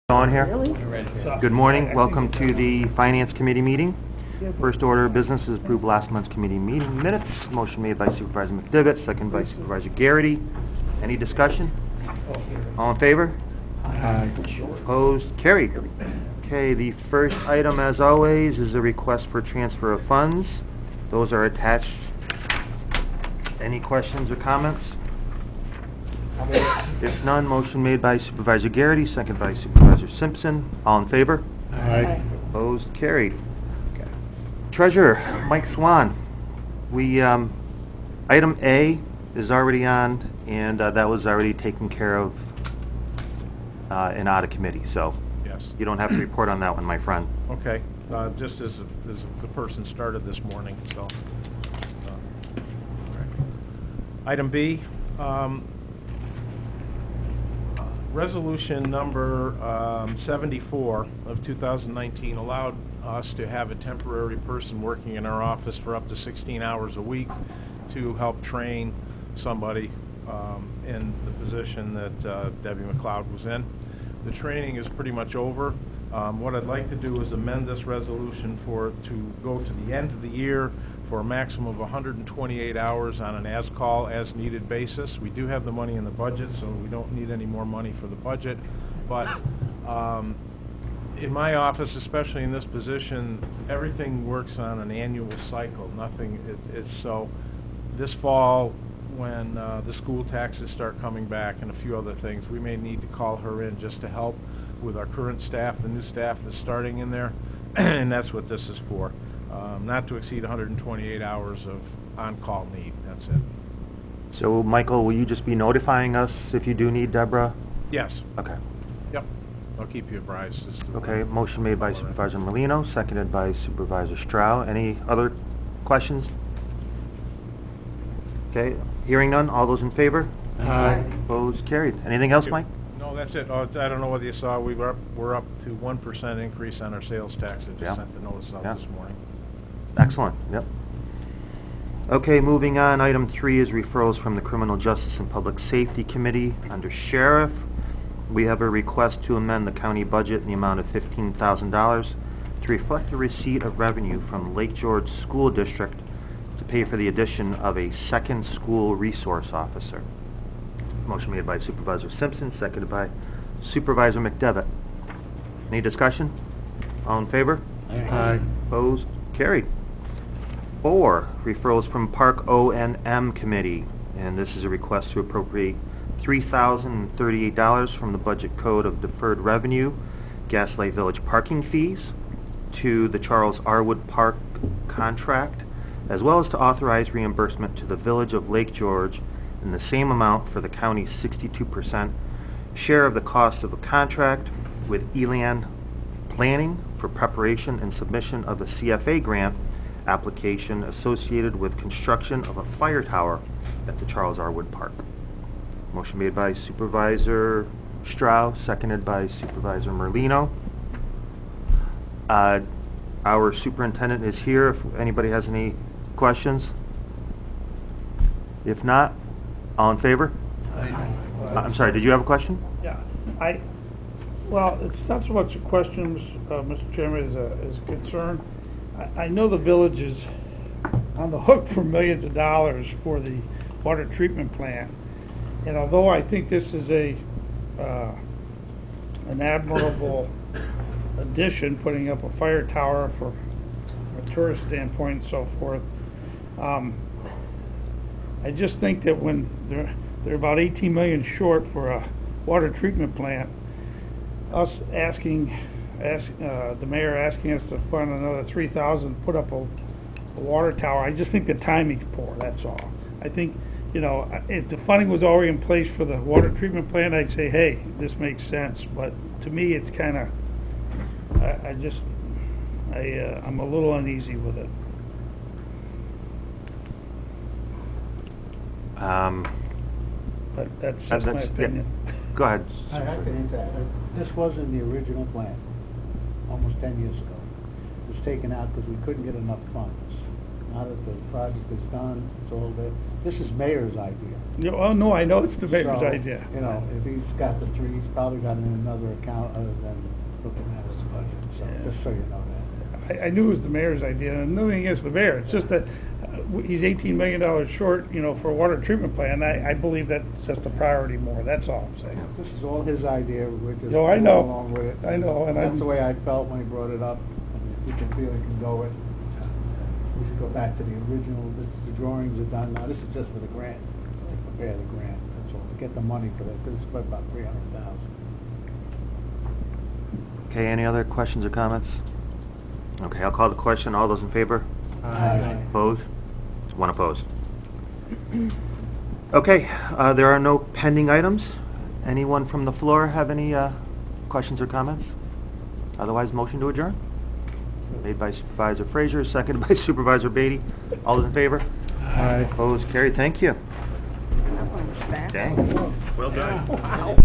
On here. Really? Good morning. Welcome to the Finance Committee meeting. First order of business is approve last month's committee meeting minutes. Motion made by Supervisor McDevitt, second by Supervisor Garrity. Any discussion? All in favor? Aye. Opposed? Carried. Okay, the first item, as always, is a request for transfer of funds. Those are attached. Any questions or comments? If none, motion made by Supervisor Garrity, second by Supervisor Simpson. All in favor? Aye. Opposed? Carried. Treasurer, Mike Swan. We, item A is already on, and that was already taken care of in audit committee, so Yes. you don't have to report on that one, my friend. Okay. Just as the person started this morning, so. All right. Item B, resolution number 74 of 2019 allowed us to have a temporary person working in our office for up to 16 hours a week to help train somebody in the position that Debbie McLeod was in. The training is pretty much over. What I'd like to do is amend this resolution to go to the end of the year for a maximum of 128 hours on an as-call, as-needed basis. We do have the money in the budget, so we don't need any more money for the budget. But in my office, especially in this position, everything works on an annual cycle. It's so this fall, when the school taxes start coming back and a few other things, we may need to call her in just to help with our current staff, the new staff that's starting in there, and that's what this is for. Not to exceed 128 hours of on-call need, that's it. So, Michael, will you just be notifying us if you do need Deborah? Yes, Okay. yep, I'll keep you apprised as to... Okay, motion made by Supervisor Molino, seconded by Supervisor Stroud. Any other questions? Okay, hearing none, all those in favor? Aye. Opposed? Carried. Anything else, Mike? No, that's it. I don't know whether you saw, we're up to 1% increase on our sales tax. I Yeah. just sent the notice out Yeah. this morning. Excellent, yep. Okay, moving on, item 3 is referrals from the Criminal Justice and Public Safety Committee. Under Sheriff, we have a request to amend the county budget in the amount of $15,000 to reflect the receipt of revenue from Lake George School District to pay for the addition of a second school resource officer. Motion made by Supervisor Simpson, seconded by Supervisor McDevitt. Any discussion? All in favor? Aye. Opposed? Carried. 4, referrals from Park O&M Committee, and this is a request to appropriate $3,038 from the budget code of deferred revenue, Gaslight Village parking fees, to the Charles R. Wood Park contract, as well as to authorize reimbursement to the Village of Lake George in the same amount for the county's 62% share of the cost of a contract with Elan Planning for preparation and submission of a CFA grant application associated with construction of a fire tower at the Charles R. Wood Park. Motion made by Supervisor Stroud, seconded by Supervisor Merlino. Our superintendent is here if anybody has any questions. If not, all in favor? I'm sorry, did you have a question? Yeah, well, it's not so much a question, Mr. Chairman, as a concern. I know the village is on the hook for millions of dollars for the water treatment plant, and although I think this is an admirable addition, putting up a fire tower for a tourist standpoint and so forth, I just think that when they're about 18 million short for a water treatment plant, us the mayor asking us to fund another $3,000 to put up a water tower, I just think the timing's poor, that's all. I think, if the funding was already in place for the water treatment plant, I'd say, hey, this makes sense, but to me, it's kind of, I'm a little uneasy with it. But that's just my opinion. Yeah. Go ahead. I can answer that. This was in the original plan, almost 10 years ago. It was taken out because we couldn't get enough funds. now that the project is done, it's all there. This is mayor's idea. Oh, no, I know it's the mayor's So, idea. You know, if he's got the three, he's probably got it in another account other than looking at his budget, so Yeah. just so you know that. I knew it was the mayor's idea, and nothing against the mayor, it's just that he's $18 million short, for a water treatment plant, I believe that's just a priority more, that's all I'm saying. This is all his idea, we're just No, I going know. along with it. I know, and That's I'm- the way I felt when he brought it up, and if we can feel he can go it, we should go back to the original, the drawings are done, now this is just for the grant, prepare the grant, that's all, to get the money for that, because it's about 300,000. Okay, any other questions or comments? Okay, I'll call the question. All those in favor? Aye. Opposed? One opposed. Okay, there are no pending items. Anyone from the floor have any questions or comments? Otherwise, motion to adjourn? Made by Supervisor Frazier, seconded by Supervisor Beatty. All those in favor? Aye. Opposed? Carried. Thank you. That one was fast. Dang. Well done. Wow.